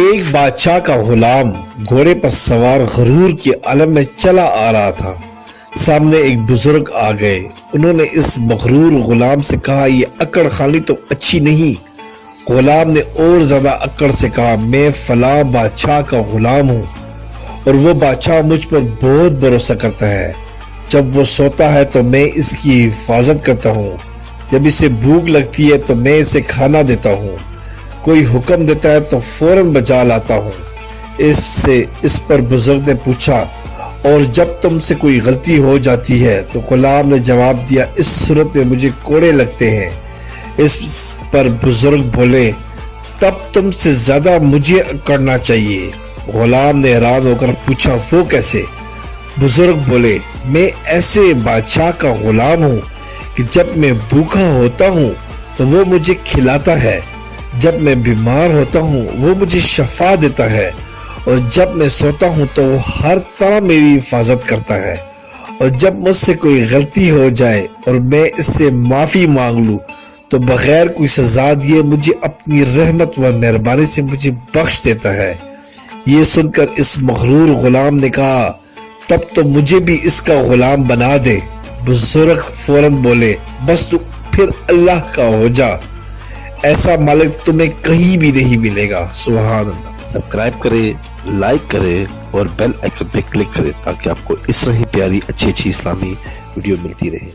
ایک بادشاہ کا غلام گھوڑے پر سوار غرور کے عالم میں چلا آ رہا تھا۔ سامنے ایک بزرگ آ گئے۔ انہوں نے اس مغرور غلام سے کہا، یہ اکڑ خانی تو اچھی نہیں۔ غلام نے اور زیادہ اکڑ سے کہا، میں فلاں بادشاہ کا غلام ہوں اور وہ بادشاہ مجھ پر بہت بھروسہ کرتا ہے۔ جب وہ سوتا ہے تو میں اس کی حفاظت کرتا ہوں، جب اسے بھوک لگتی ہے تو میں اسے کھانا دیتا ہوں، کوئی حکم دیتا ہے تو فوراً بجا لاتا ہوں۔ اس پر بزرگ نے پوچھا، اور جب تم سے کوئی غلطی ہو جاتی ہے؟ تو غلام نے جواب دیا، اس صورت میں مجھے کوڑے لگتے ہیں۔ اس پر بزرگ بولے، تب تم سے زیادہ مجھے اکڑنا چاہیے۔ غلام نے حیران ہو کر پوچھا، وہ کیسے؟ بزرگ بولے، میں ایسے بادشاہ کا غلام ہوں کہ جب میں بھوکا ہوتا ہوں تو وہ مجھے کھلاتا ہے، جب میں بیمار ہوتا ہوں وہ مجھے شفا دیتا ہے، اور جب میں سوتا ہوں تو وہ ہر طرح میری حفاظت کرتا ہے، اور جب مجھ سے کوئی غلطی ہو جائے اور میں اس سے معافی مانگ لوں تو بغیر کوئی سزا دیے مجھے اپنی رحمت و مہربانی سے مجھے بخش دیتا ہے۔ یہ سن کر اس مغرور غلام نے کہا، تب تو مجھے بھی اس کا غلام بنا دے۔ بزرگ فوراً بولے، بس تو پھر اللہ کا ہو جا، ایسا مالک تمہیں کہیں بھی نہیں ملے گا۔ سبحان اللہ۔ سبسکرائب کریں، لائک کریں اور بیل آئیکن پہ کلک کریں تاکہ آپ کو اس طرح ہی پیاری اچھی اسلامی ویڈیو ملتی رہے۔